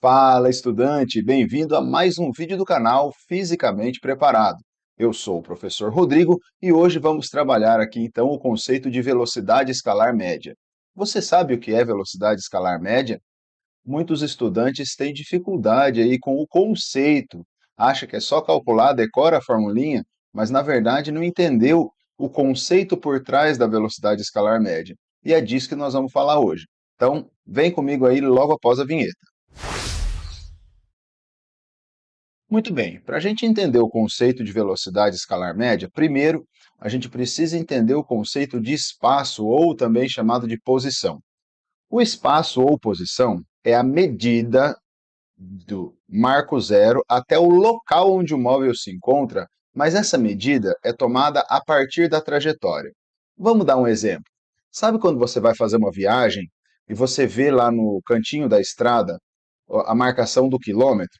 Fala, estudante! Bem-vindo a mais um vídeo do canal Fisicamente Preparado. Eu sou o professor Rodrigo e hoje vamos trabalhar aqui então o conceito de velocidade escalar média. Você sabe o que é velocidade escalar média? Muitos estudantes têm dificuldade aí com o conceito, acha que é só calcular, decora a formulinha, mas na verdade não entendeu o conceito por trás da velocidade escalar média. E é disso que nós vamos falar hoje. Então, vem comigo aí logo após a vinheta. Muito bem, para a gente entender o conceito de velocidade escalar média, primeiro a gente precisa entender o conceito de espaço, ou também chamado de posição. O espaço ou posição é a medida do marco zero até o local onde o móvel se encontra, mas essa medida é tomada a partir da trajetória. Vamos dar um exemplo. Sabe quando você vai fazer uma viagem e você vê lá no cantinho da estrada a marcação do quilômetro?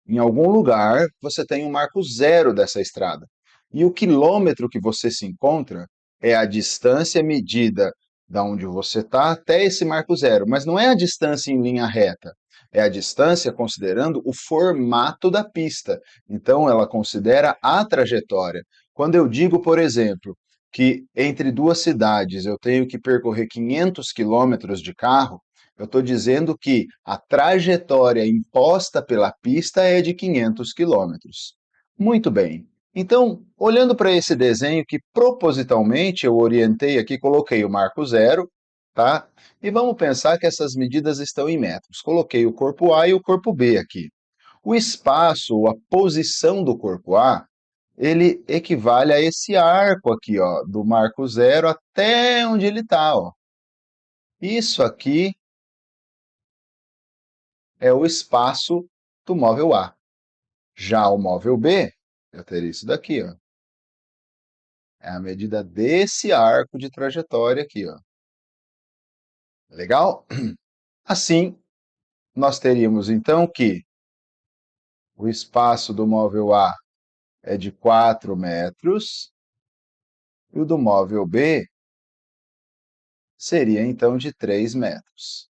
Em algum lugar você tem um marco zero dessa estrada. E o quilômetro que você se encontra é a distância medida da onde você está até esse marco zero, mas não é a distância em linha reta, é a distância considerando o formato da pista. Então ela considera a trajetória. Quando eu digo, por exemplo, que entre duas cidades eu tenho que percorrer 500 quilômetros de carro, eu estou dizendo que a trajetória imposta pela pista é de 500 quilômetros. Muito bem. Então, olhando para esse desenho que propositalmente eu orientei aqui, coloquei o marco zero, tá? E vamos pensar que essas medidas estão em metros. Coloquei o corpo A e o corpo B aqui. O espaço, ou a posição do corpo A, ele equivale a esse arco aqui, ó, do marco zero até onde ele está, ó. Isso aqui é o espaço do móvel A. Já o móvel B, eu teria isso daqui, ó. É a medida desse arco de trajetória aqui, ó. Legal? Assim, nós teríamos então que o espaço do móvel A é de 4 metros e o do móvel B seria então de 3 metros.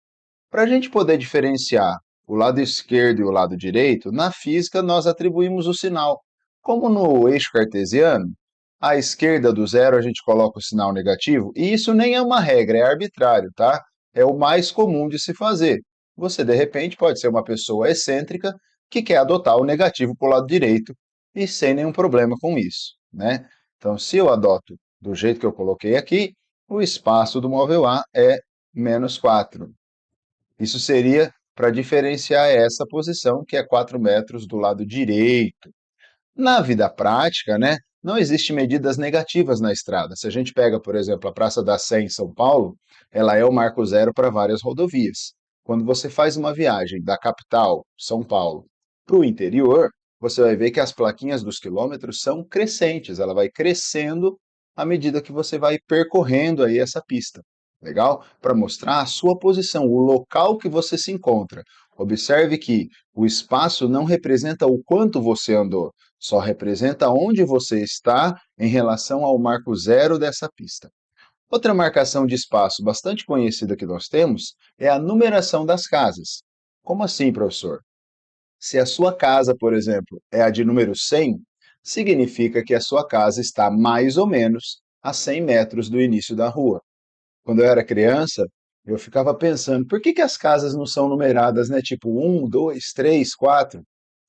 Para a gente poder diferenciar o lado esquerdo e o lado direito, na física nós atribuímos o sinal. Como no eixo cartesiano, à esquerda do zero a gente coloca o sinal negativo, e isso nem é uma regra, é arbitrário, tá? É o mais comum de se fazer. Você, de repente, pode ser uma pessoa excêntrica que quer adotar o negativo para o lado direito e sem nenhum problema com isso, né? Então, se eu adoto do jeito que eu coloquei aqui, o espaço do móvel A é menos 4. Isso seria para diferenciar essa posição, que é 4 metros do lado direito. Na vida prática, né, não existe medidas negativas na estrada. Se a gente pega, por exemplo, a Praça da Sé em São Paulo, ela é o marco zero para várias rodovias. Quando você faz uma viagem da capital, São Paulo, para o interior, você vai ver que as plaquinhas dos quilômetros são crescentes, ela vai crescendo à medida que você vai percorrendo aí essa pista. Legal? Para mostrar a sua posição, o local que você se encontra. Observe que o espaço não representa o quanto você andou, só representa onde você está em relação ao marco zero dessa pista. Outra marcação de espaço bastante conhecida que nós temos é a numeração das casas. Como assim, professor? Se a sua casa, por exemplo, é a de número 100, significa que a sua casa está mais ou menos a 100 metros do início da rua. Quando eu era criança, eu ficava pensando, por que as casas não são numeradas, né? Tipo 1, 2, 3, 4?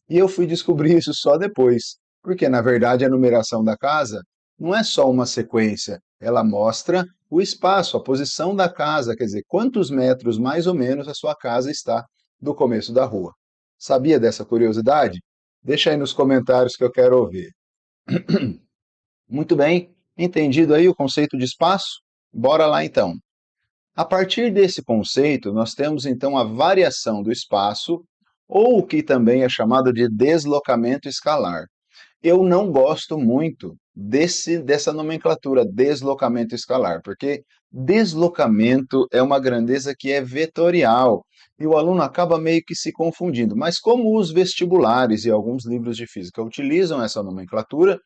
E eu fui descobrir isso só depois, porque na verdade a numeração da casa não é só uma sequência, ela mostra o espaço, a posição da casa, quer dizer, quantos metros mais ou menos a sua casa está do começo da rua. Sabia dessa curiosidade? Deixa aí nos comentários que eu quero ouvir. Muito bem, entendido aí o conceito de espaço? Bora lá então. A partir desse conceito, nós temos então a variação do espaço, ou o que também é chamado de deslocamento escalar. Eu não gosto muito dessa nomenclatura, deslocamento escalar, porque deslocamento é uma grandeza que é vetorial, e o aluno acaba meio que se confundindo. Mas como os vestibulares e alguns livros de física utilizam essa nomenclatura,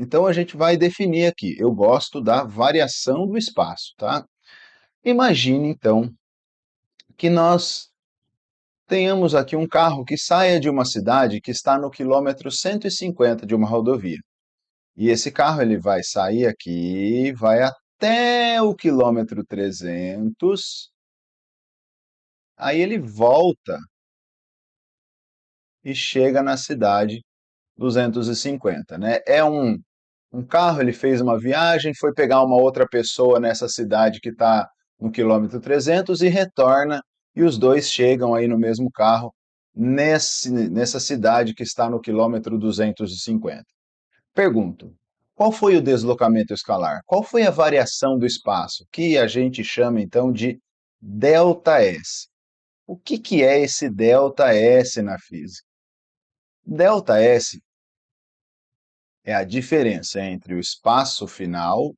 então a gente vai definir aqui. Eu gosto da variação do espaço, tá? Imagine, então, que nós Tenhamos aqui um carro que saia de uma cidade que está no quilômetro 150 de uma rodovia. E esse carro ele vai sair aqui, vai até o quilômetro 300, aí ele volta e chega na cidade 250, né? É um carro, ele fez uma viagem, foi pegar uma outra pessoa nessa cidade que está no quilômetro 300 e retorna, e os dois chegam aí no mesmo carro nessa cidade que está no quilômetro 250. Pergunto, qual foi o deslocamento escalar? Qual foi a variação do espaço, que a gente chama então de ΔS? O que é esse ΔS na física? ΔS é a diferença entre o espaço final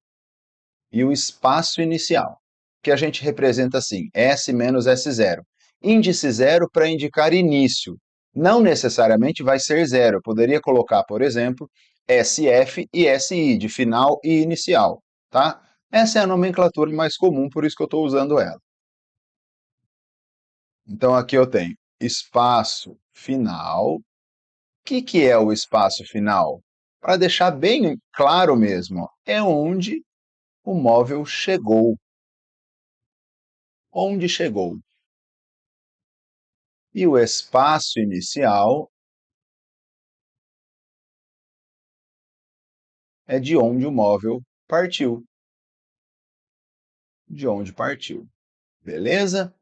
e o espaço inicial, que a gente representa assim, S menos S0. Índice zero para indicar início. Não necessariamente vai ser zero. Eu poderia colocar, por exemplo, SF e SI, de final e inicial, tá? Essa é a nomenclatura mais comum, por isso que eu estou usando ela. Então aqui eu tenho espaço final. O que é o espaço final? Para deixar bem claro mesmo, é onde o móvel chegou. Onde chegou. E o espaço inicial é de onde o móvel partiu. De onde partiu. Beleza?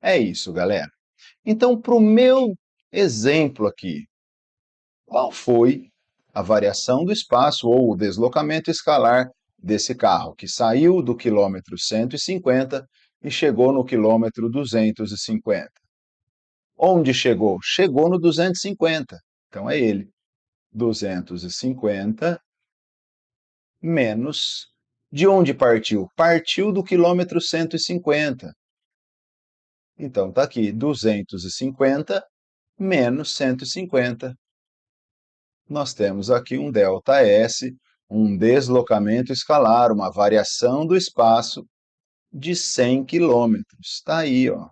É isso, galera. Então, para o meu exemplo aqui, qual foi a variação do espaço ou o deslocamento escalar desse carro que saiu do quilômetro 150 e chegou no quilômetro 250? Onde chegou? Chegou no 250. Então é ele. 250 menos de onde partiu? Partiu do quilômetro 150. Então está aqui 250 menos 150. Nós temos aqui um ΔS, um deslocamento escalar, uma variação do espaço de 100 quilômetros. Está aí, ó.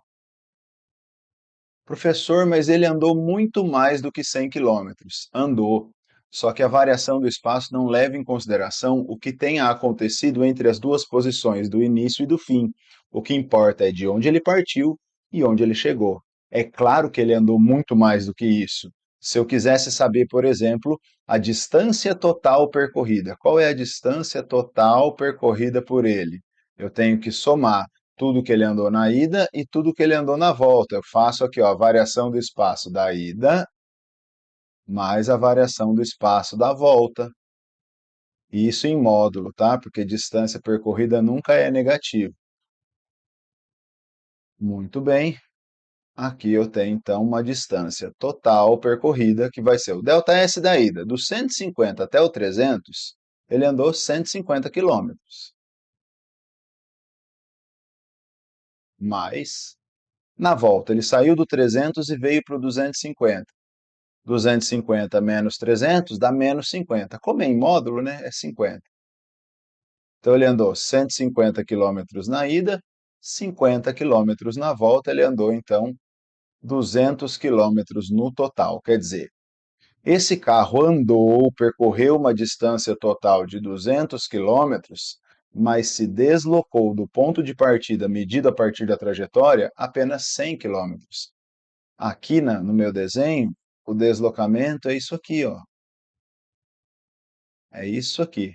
Professor, mas ele andou muito mais do que 100 quilômetros. Andou. Só que a variação do espaço não leva em consideração o que tenha acontecido entre as duas posições do início e do fim. O que importa é de onde ele partiu e onde ele chegou. É claro que ele andou muito mais do que isso. Se eu quisesse saber, por exemplo, a distância total percorrida, qual é a distância total percorrida por ele? Eu tenho que somar tudo que ele andou na ida e tudo que ele andou na volta. Eu faço aqui, ó, a variação do espaço da ida mais a variação do espaço da volta. Isso em módulo, tá? Porque distância percorrida nunca é negativo. Muito bem. Aqui eu tenho, então, uma distância total percorrida, que vai ser o ΔS da ida. Do 150 até o 300, ele andou 150 quilômetros. Mas, na volta, ele saiu do 300 e veio para o 250. 250 menos 300 dá menos 50. Como é em módulo, né? É 50. Então ele andou 150 quilômetros na ida, 50 quilômetros na volta, ele andou então 200 quilômetros no total. Quer dizer, esse carro andou, percorreu uma distância total de 200 quilômetros, mas se deslocou do ponto de partida medido a partir da trajetória apenas 100 quilômetros. Aqui no meu desenho, o deslocamento é isso aqui, ó. É isso aqui,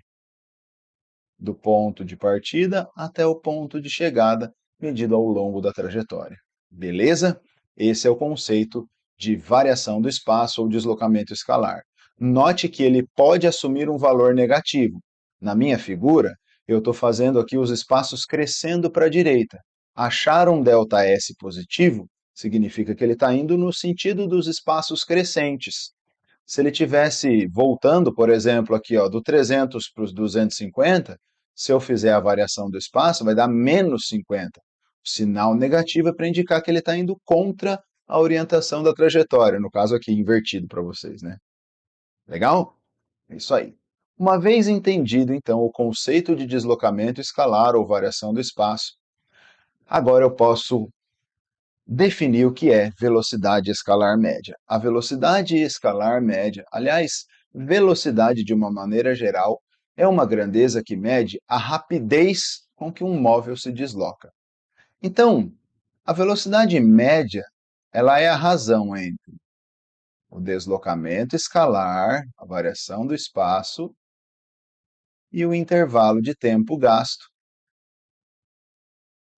do ponto de partida até o ponto de chegada, medido ao longo da trajetória. Beleza? Esse é o conceito de variação do espaço ou deslocamento escalar. Note que ele pode assumir um valor negativo. Na minha figura, eu estou fazendo aqui os espaços crescendo para a direita. Achar um ΔS positivo significa que ele está indo no sentido dos espaços crescentes. Se ele tivesse voltando, por exemplo, aqui ó, do 300 para os 250, se eu fizer a variação do espaço, vai dar menos 50. O sinal negativo é para indicar que ele está indo contra a orientação da trajetória, no caso aqui invertido para vocês, né? Legal? É isso aí. Uma vez entendido, então, o conceito de deslocamento escalar ou variação do espaço, agora eu posso definir o que é velocidade escalar média. A velocidade escalar média, aliás, velocidade de uma maneira geral, é uma grandeza que mede a rapidez com que um móvel se desloca. Então, a velocidade média, ela é a razão entre o deslocamento escalar, a variação do espaço, e o intervalo de tempo gasto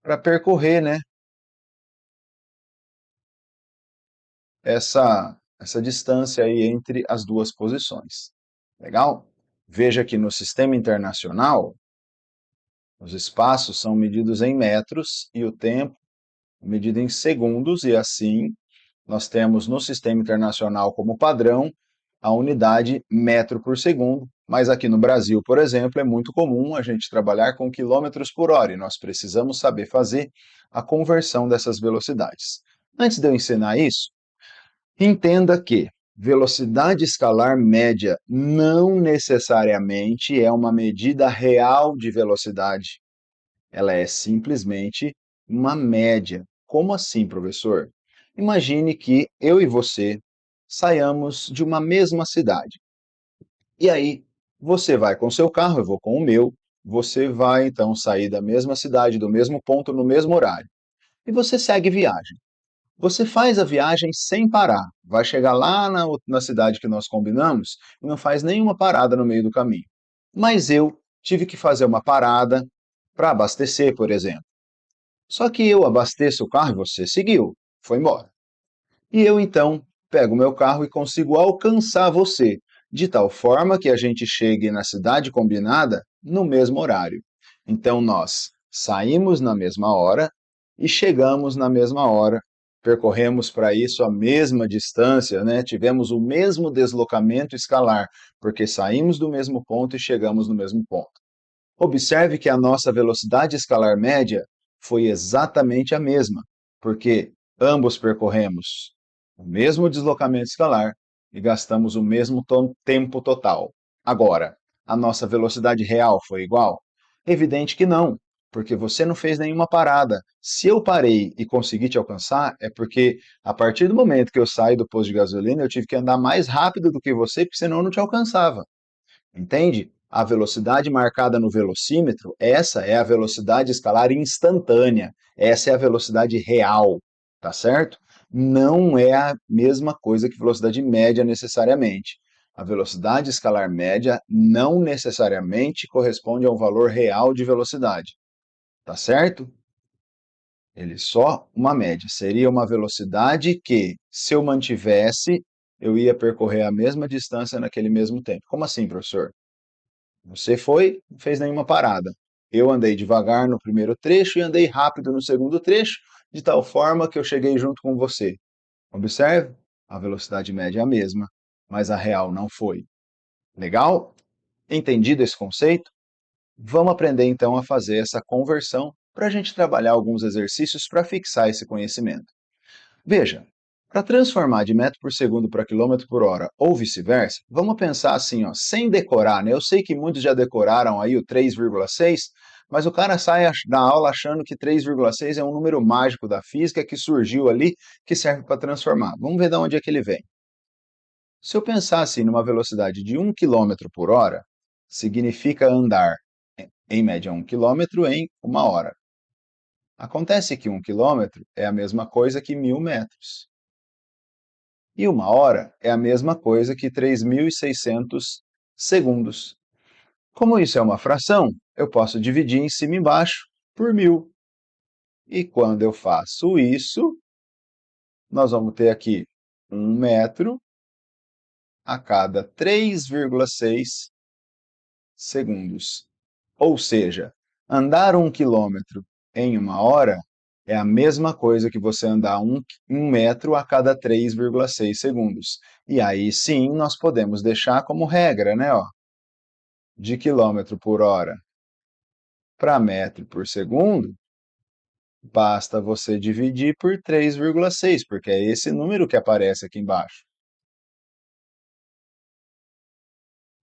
para percorrer, né, essa distância aí entre as duas posições. Legal? Veja que no sistema internacional, os espaços são medidos em metros e o tempo é medido em segundos, e assim nós temos no sistema internacional como padrão a unidade metro por segundo, mas aqui no Brasil, por exemplo, é muito comum a gente trabalhar com quilômetros por hora e nós precisamos saber fazer a conversão dessas velocidades. Antes de eu ensinar isso, entenda que velocidade escalar média não necessariamente é uma medida real de velocidade. Ela é simplesmente uma média. Como assim, professor? Imagine que eu e você saiamos de uma mesma cidade. E aí, você vai com seu carro, eu vou com o meu. Você vai então sair da mesma cidade, do mesmo ponto, no mesmo horário. E você segue viagem. Você faz a viagem sem parar. Vai chegar lá na cidade que nós combinamos e não faz nenhuma parada no meio do caminho. Mas eu tive que fazer uma parada para abastecer, por exemplo. Só que eu abasteço o carro e você seguiu, foi embora. E eu então pego o meu carro e consigo alcançar você, de tal forma que a gente chegue na cidade combinada no mesmo horário. Então nós saímos na mesma hora e chegamos na mesma hora. Percorremos para isso a mesma distância, né? Tivemos o mesmo deslocamento escalar, porque saímos do mesmo ponto e chegamos no mesmo ponto. Observe que a nossa velocidade escalar média foi exatamente a mesma, porque ambos percorremos o mesmo deslocamento escalar e gastamos o mesmo tempo total. Agora, a nossa velocidade real foi igual? Evidente que não, porque você não fez nenhuma parada. Se eu parei e consegui te alcançar, é porque a partir do momento que eu saí do posto de gasolina, eu tive que andar mais rápido do que você, porque senão eu não te alcançava. Entende? A velocidade marcada no velocímetro, essa é a velocidade escalar instantânea, essa é a velocidade real, tá certo? Não é a mesma coisa que velocidade média necessariamente. A velocidade escalar média não necessariamente corresponde a um valor real de velocidade, tá certo? Ele é só uma média, seria uma velocidade que, se eu mantivesse, eu ia percorrer a mesma distância naquele mesmo tempo. Como assim, professor? Você foi, não fez nenhuma parada. Eu andei devagar no primeiro trecho e andei rápido no segundo trecho, de tal forma que eu cheguei junto com você. Observe, a velocidade média é a mesma, mas a real não foi. Legal? Entendido esse conceito? Vamos aprender então a fazer essa conversão para a gente trabalhar alguns exercícios para fixar esse conhecimento. Veja, para transformar de metro por segundo para quilômetro por hora ou vice-versa, vamos pensar assim, ó, sem decorar, né? Eu sei que muitos já decoraram aí o 3,6, mas o cara sai da aula achando que 3,6 é um número mágico da física que surgiu ali, que serve para transformar. Vamos ver de onde é que ele vem. Se eu pensar assim numa velocidade de 1 km por hora, significa andar em média 1 km em 1 hora. Acontece que 1 km é a mesma coisa que 1000 metros. E 1 hora é a mesma coisa que 3.600 segundos. Como isso é uma fração, eu posso dividir em cima e embaixo por 1000. E quando eu faço isso, nós vamos ter aqui 1 metro a cada 3,6 segundos. Ou seja, andar 1 km em 1 hora é a mesma coisa que você andar um metro a cada 3,6 segundos. E aí sim nós podemos deixar como regra, né? Ó, de quilômetro por hora para metro por segundo, basta você dividir por 3,6, porque é esse número que aparece aqui embaixo.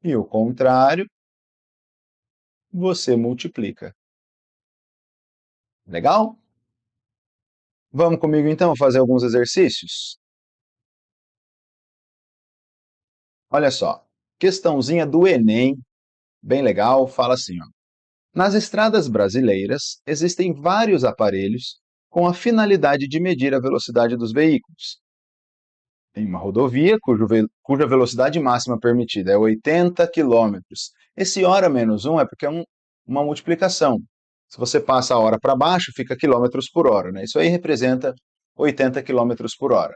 E o contrário, você multiplica. Legal? Vamos comigo então fazer alguns exercícios? Olha só, questãozinha do Enem, bem legal, fala assim, ó. Nas estradas brasileiras, existem vários aparelhos com a finalidade de medir a velocidade dos veículos. Em uma rodovia cuja velocidade máxima permitida é 80 quilômetros. Esse hora menos um é porque é uma multiplicação. Se você passa a hora para baixo, fica quilômetros por hora, né? Isso aí representa 80 quilômetros por hora.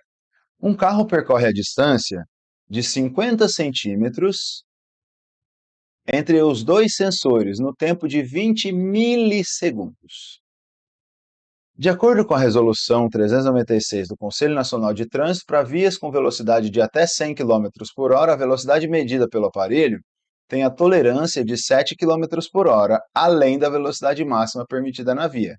Um carro percorre a distância de 50 centímetros entre os dois sensores no tempo de 20 milissegundos. De acordo com a Resolução 396 do Conselho Nacional de Trânsito, para vias com velocidade de até 100 quilômetros por hora, a velocidade medida pelo aparelho tem a tolerância de 7 quilômetros por hora, além da velocidade máxima permitida na via.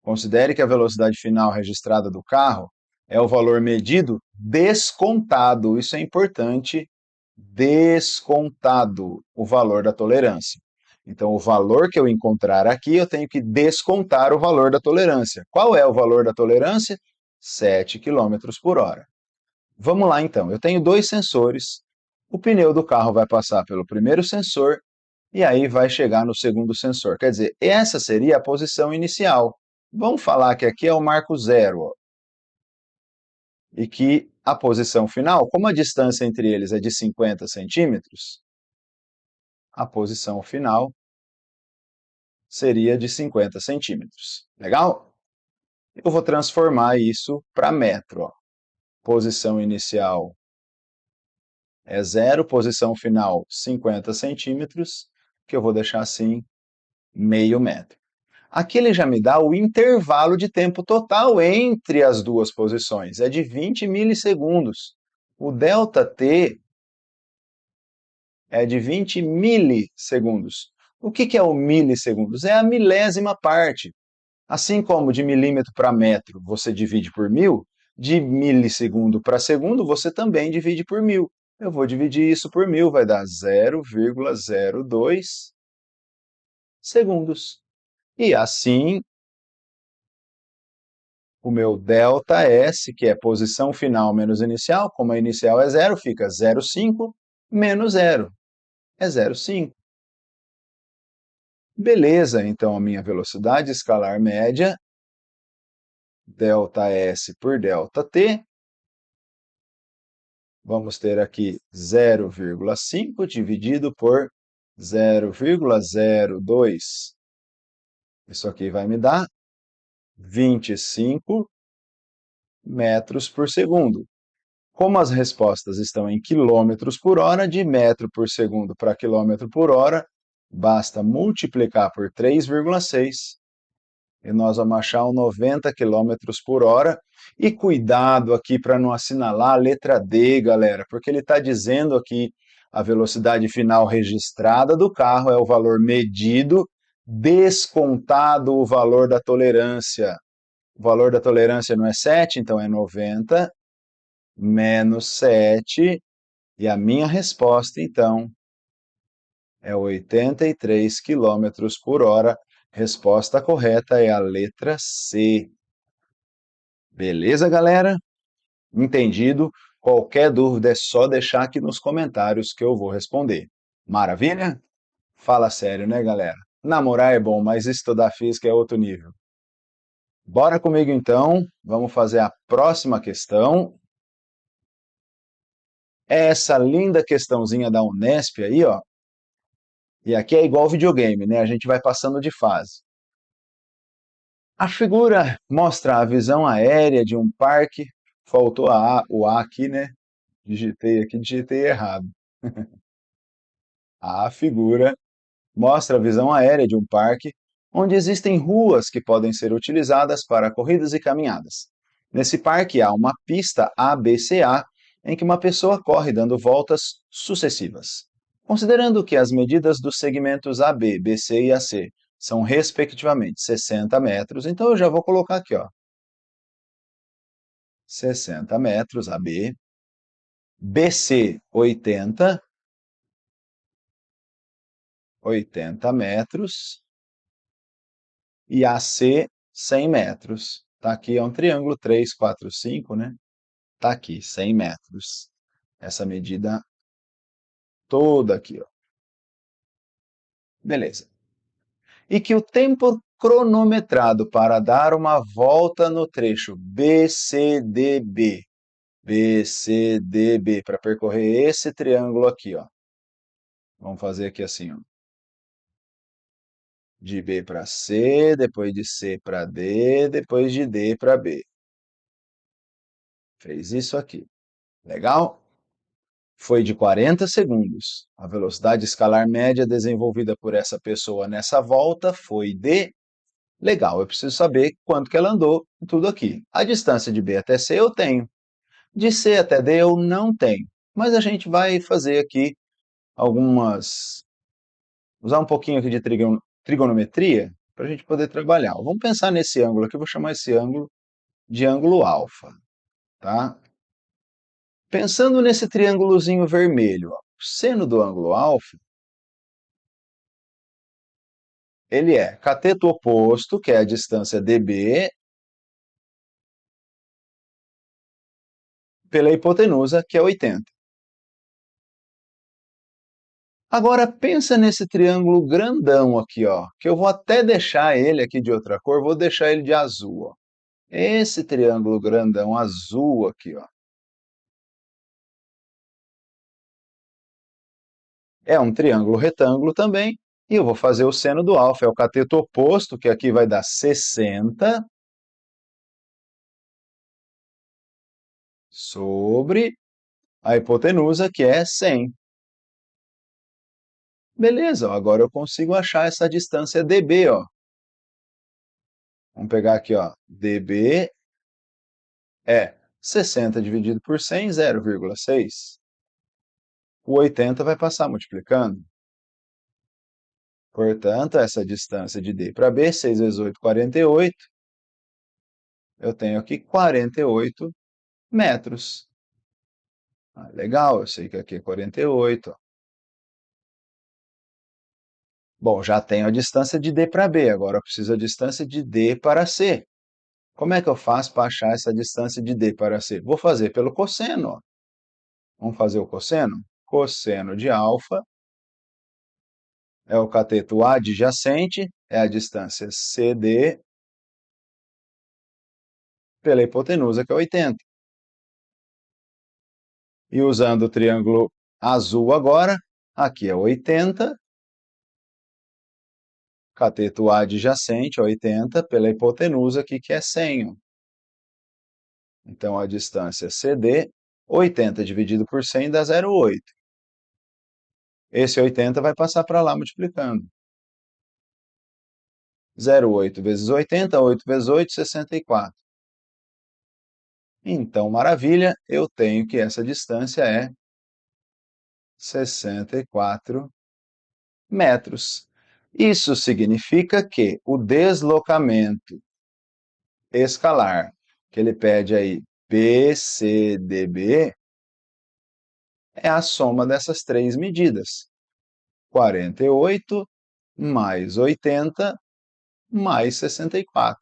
Considere que a velocidade final registrada do carro é o valor medido descontado, isso é importante, descontado o valor da tolerância. Então, o valor que eu encontrar aqui, eu tenho que descontar o valor da tolerância. Qual é o valor da tolerância? 7 quilômetros por hora. Vamos lá então, eu tenho dois sensores, o pneu do carro vai passar pelo primeiro sensor e aí vai chegar no segundo sensor. Quer dizer, essa seria a posição inicial. Vamos falar que aqui é o marco zero, ó, e que a posição final, como a distância entre eles é de 50 centímetros, a posição final seria de 50 centímetros. Legal? Eu vou transformar isso para metro. Ó. Posição inicial é zero, posição final 50 centímetros, que eu vou deixar assim, meio metro. Aqui ele já me dá o intervalo de tempo total entre as duas posições, é de 20 milissegundos. O ΔT é de 20 milissegundos. O que é o milissegundos? É a milésima parte. Assim como de milímetro para metro você divide por 1000, de milissegundo para segundo você também divide por 1000. Eu vou dividir isso por 1000, vai dar 0,02 segundos. E assim, o meu ΔS, que é posição final menos inicial, como a inicial é zero, fica 0,5 menos zero, é 0,5. Beleza, então a minha velocidade escalar média, ΔS por ΔT, vamos ter aqui 0,5 dividido por 0,02. Isso aqui vai me dar 25 metros por segundo. Como as respostas estão em quilômetros por hora, de metro por segundo para quilômetro por hora, basta multiplicar por 3,6 e nós vamos achar 90 quilômetros por hora. E cuidado aqui para não assinalar a letra D, galera, porque ele está dizendo aqui a velocidade final registrada do carro é o valor medido, descontado o valor da tolerância. O valor da tolerância não é 7, então é 90 menos 7, e a minha resposta, então, é 83 quilômetros por hora. Resposta correta é a letra C. Beleza, galera? Entendido? Qualquer dúvida é só deixar aqui nos comentários que eu vou responder. Maravilha? Fala sério, né, galera? Namorar é bom, mas estudar física é outro nível. Bora comigo então, vamos fazer a próxima questão. Essa linda questãozinha da Unesp aí, ó. E aqui é igual videogame, né? A gente vai passando de fase. A figura mostra a visão aérea de um parque. Faltou o A aqui, né? Digitei errado. A figura mostra a visão aérea de um parque onde existem ruas que podem ser utilizadas para corridas e caminhadas. Nesse parque há uma pista ABCA em que uma pessoa corre dando voltas sucessivas. Considerando que as medidas dos segmentos AB, BC e AC são respectivamente 60 metros, então eu já vou colocar aqui, ó, 60 metros AB, BC 80 metros, e AC 100 metros. Tá aqui, é um triângulo 3, 4, 5, né? Tá aqui, 100 metros. Essa medida toda aqui, ó. Beleza. E que o tempo cronometrado para dar uma volta no trecho BCDB, BCDB, para percorrer esse triângulo aqui, ó. Vamos fazer aqui assim, ó. De B para C, depois de C para D, depois de D para B. Fez isso aqui. Legal? Foi de 40 segundos. A velocidade escalar média desenvolvida por essa pessoa nessa volta foi de... Legal, eu preciso saber quanto que ela andou, tudo aqui. A distância de B até C eu tenho. De C até D eu não tenho. Mas a gente vai fazer aqui algumas... Usar um pouquinho aqui de trigonometria para a gente poder trabalhar. Vamos pensar nesse ângulo aqui, eu vou chamar esse ângulo de ângulo alfa, tá? Pensando nesse triângulozinho vermelho, ó, o seno do ângulo alfa, ele é cateto oposto, que é a distância dB, pela hipotenusa, que é 80. Agora pensa nesse triângulo grandão aqui, ó, que eu vou até deixar ele aqui de outra cor, vou deixar ele de azul, ó. Esse triângulo grandão azul aqui, ó, é um triângulo retângulo também, e eu vou fazer o seno do alfa, é o cateto oposto, que aqui vai dar 60, sobre a hipotenusa, que é 100. Beleza, ó, agora eu consigo achar essa distância dB, ó. Vamos pegar aqui, ó, dB é 60 dividido por 100, 0,6. O 80 vai passar multiplicando. Portanto, essa distância de D para B, 6 vezes 8, 48. Eu tenho aqui 48 metros. Ah, legal, eu sei que aqui é 48. Ó. Bom, já tenho a distância de D para B, agora eu preciso da distância de D para C. Como é que eu faço para achar essa distância de D para C? Vou fazer pelo cosseno. Ó. Vamos fazer o cosseno? Cosseno de alfa é o cateto adjacente, é a distância CD pela hipotenusa, que é 80. E usando o triângulo azul agora, aqui é 80, cateto adjacente, 80, pela hipotenusa aqui, que é 100. Então, a distância CD, 80 dividido por 100 dá 0,8. Esse 80 vai passar para lá multiplicando. 0,8 vezes 80, 8 vezes 8, 64. Então, maravilha, eu tenho que essa distância é 64 metros. Isso significa que o deslocamento escalar, que ele pede aí, BCDB, é a soma dessas três medidas. 48 mais 80 mais 64.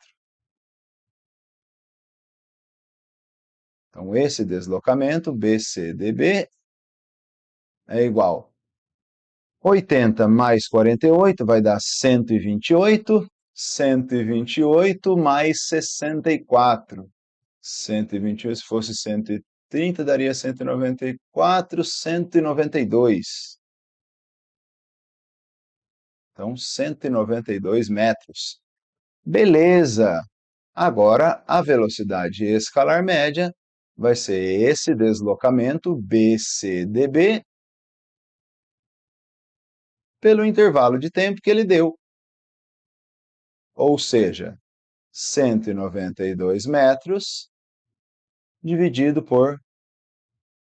Então, esse deslocamento, BCDB, é igual 80 mais 48 vai dar 128, 128 mais 64. 128, se fosse 130, daria 194, 192. Então, 192 metros. Beleza! Agora, a velocidade escalar média vai ser esse deslocamento BCDB pelo intervalo de tempo que ele deu. Ou seja, 192 metros dividido por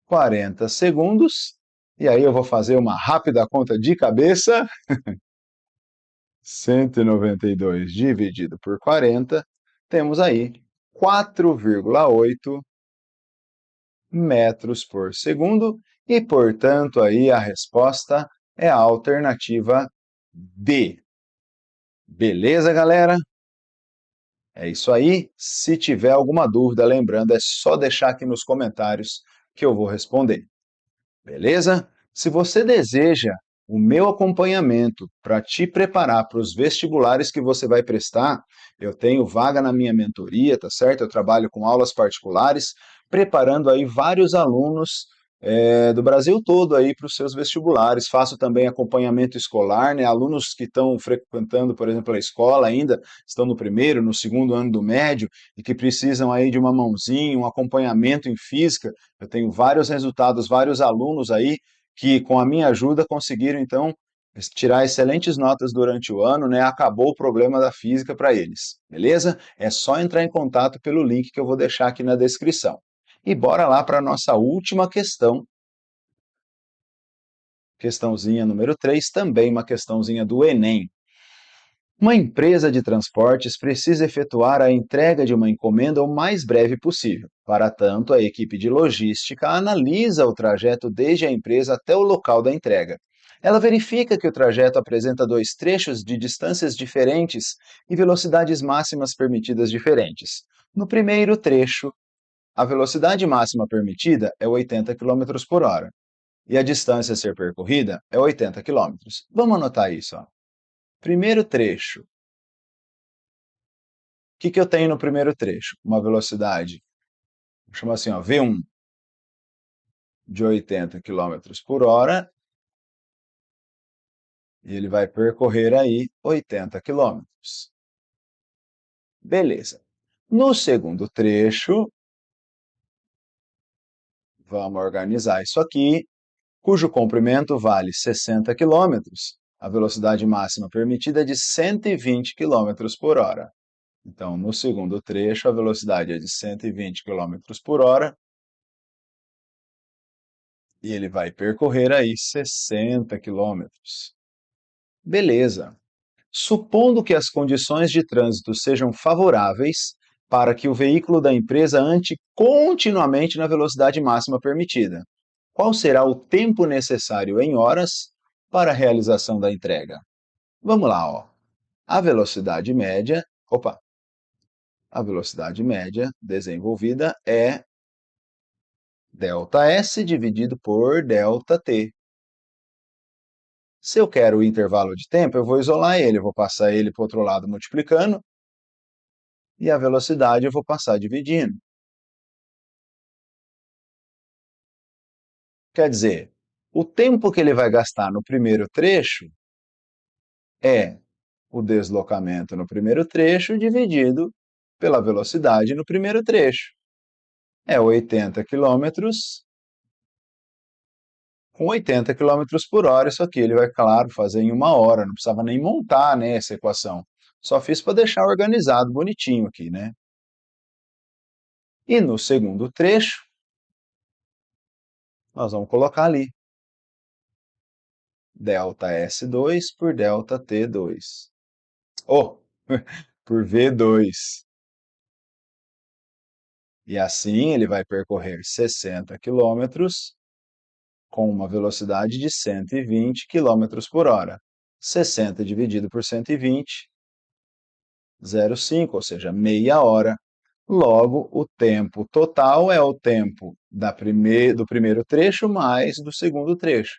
40 segundos. E aí eu vou fazer uma rápida conta de cabeça. 192 dividido por 40, temos aí 4,8 metros por segundo. E, portanto, aí a resposta é a alternativa D. Beleza, galera? É isso aí. Se tiver alguma dúvida, lembrando, é só deixar aqui nos comentários que eu vou responder. Beleza? Se você deseja o meu acompanhamento para te preparar para os vestibulares que você vai prestar, eu tenho vaga na minha mentoria, tá certo? Eu trabalho com aulas particulares, preparando aí vários alunos do Brasil todo aí para os seus vestibulares. Faço também acompanhamento escolar, né? Alunos que estão frequentando, por exemplo, a escola ainda, estão no primeiro, no segundo ano do médio e que precisam aí de uma mãozinha, um acompanhamento em física. Eu tenho vários resultados, vários alunos aí que, com a minha ajuda, conseguiram, então, tirar excelentes notas durante o ano, né? Acabou o problema da física para eles, beleza? É só entrar em contato pelo link que eu vou deixar aqui na descrição. E bora lá para a nossa última questão. Questãozinha número 3, também uma questãozinha do Enem. Uma empresa de transportes precisa efetuar a entrega de uma encomenda o mais breve possível. Para tanto, a equipe de logística analisa o trajeto desde a empresa até o local da entrega. Ela verifica que o trajeto apresenta dois trechos de distâncias diferentes e velocidades máximas permitidas diferentes. No primeiro trecho, a velocidade máxima permitida é 80 km por hora e a distância a ser percorrida é 80 km. Vamos anotar isso. Ó. Primeiro trecho. O que eu tenho no primeiro trecho? Uma velocidade, chama assim, ó, V1 de 80 km por hora, e ele vai percorrer aí 80 km. Beleza. No segundo trecho, vamos organizar isso aqui, cujo comprimento vale 60 km, a velocidade máxima permitida é de 120 km por hora. Então, no segundo trecho, a velocidade é de 120 km por hora, e ele vai percorrer aí 60 quilômetros. Beleza. Supondo que as condições de trânsito sejam favoráveis para que o veículo da empresa ande continuamente na velocidade máxima permitida, qual será o tempo necessário em horas para a realização da entrega? Vamos lá, ó. A velocidade média, a velocidade média desenvolvida é ΔS dividido por ΔT. Se eu quero o intervalo de tempo, eu vou isolar ele, eu vou passar ele para o outro lado multiplicando, e a velocidade eu vou passar dividindo. Quer dizer, o tempo que ele vai gastar no primeiro trecho é o deslocamento no primeiro trecho dividido pela velocidade no primeiro trecho. É 80 quilômetros com 80 quilômetros por hora, isso aqui ele vai, claro, fazer em 1 hora, não precisava nem montar, né, essa equação. Só fiz para deixar organizado, bonitinho aqui, né? E no segundo trecho, nós vamos colocar ali ΔS2 por ΔT2. Oh, por V2. E assim ele vai percorrer 60 quilômetros com uma velocidade de 120 quilômetros por hora. 60 dividido por 120, 0,5, ou seja, meia hora. Logo, o tempo total é o tempo do primeiro trecho mais do segundo trecho.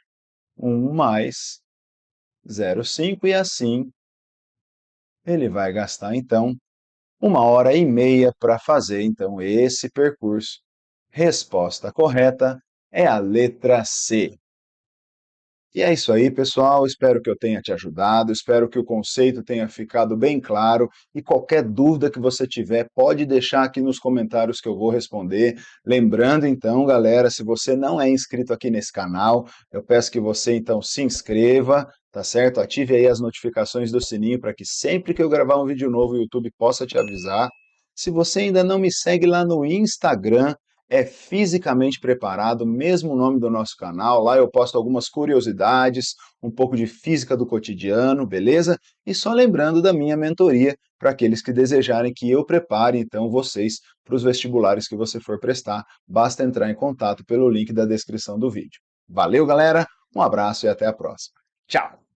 1 mais 0,5 e assim ele vai gastar então 1 hora e meia para fazer então esse percurso. Resposta correta é a letra C. E é isso aí, pessoal. Espero que eu tenha te ajudado, espero que o conceito tenha ficado bem claro e qualquer dúvida que você tiver, pode deixar aqui nos comentários que eu vou responder. Lembrando então, galera, se você não é inscrito aqui nesse canal, eu peço que você então se inscreva, tá certo? Ative aí as notificações do sininho para que sempre que eu gravar um vídeo novo, o YouTube possa te avisar. Se você ainda não me segue lá no Instagram, é Fisicamente Preparado, mesmo nome do nosso canal. Lá eu posto algumas curiosidades, um pouco de física do cotidiano, beleza? E só lembrando da minha mentoria para aqueles que desejarem que eu prepare então vocês para os vestibulares que você for prestar. Basta entrar em contato pelo link da descrição do vídeo. Valeu, galera, um abraço e até a próxima. Tchau!